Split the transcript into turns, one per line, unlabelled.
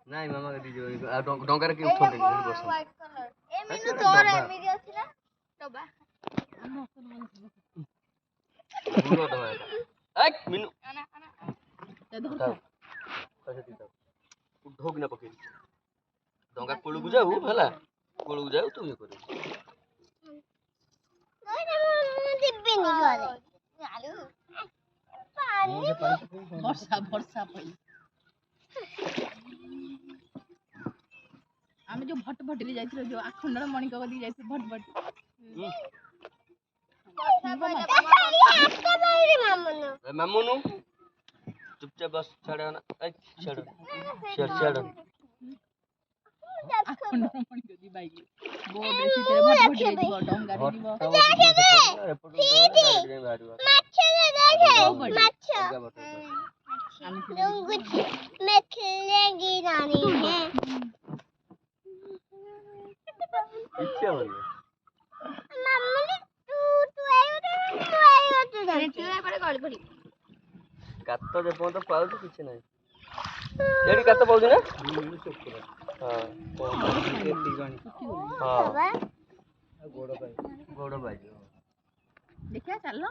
ନାଇଁ ମାମା କେ ଦିજો ଆଉ ଡଙ୍ଗାରେ କି ଉଠନ୍ତି ବସ
ହ୍ୱାଇଟ କଲର ଏମିତି ତୋର ଏମିତି ଅଛି ନା ଡବା
ଗୁଡ ଡବା ଏକ ମିନୁ
ଆନା ଆନା
ଢୋକ ନା ପକେଇ ଡଙ୍ଗା କୂଳକୁ ଯାଉ ହେଲା କୂଳକୁ ଯାଉ ତୁ ଇଏ କରିବୁ
ବର୍ଷା ପଇ ଆମେ ଯୋଉ ଭଟଭଟିରେ ଯାଇଥିଲୁ ଯୋଉ ଆଖଣ୍ଡଳ ମଣିକ କତିକି ଯାଇଥିଲୁ ଭଟଭଟି
ମାମୁନୁ ଚୁପଚାପ ବସ ଛାଡ ନା ଛାଡ ଛାଡ
ଆଖଣ୍ଡଳ ମଣିକ ଦି ବାଇକ ବୋର୍ଡରେ ଶୀତରେ ଭଟଭଟିରେ ଯିବ ଡଙ୍ଗାରେ ଯିବ
କାତ ଯେପର୍ଯ୍ୟନ୍ତ ପାଉଛୁ କିଛି ନାହିଁ ଏଠି କାତ ପାଉଛି ନା ଗୋଡ ପାଇଯିବ
ଦେଖିବା ଚାଲ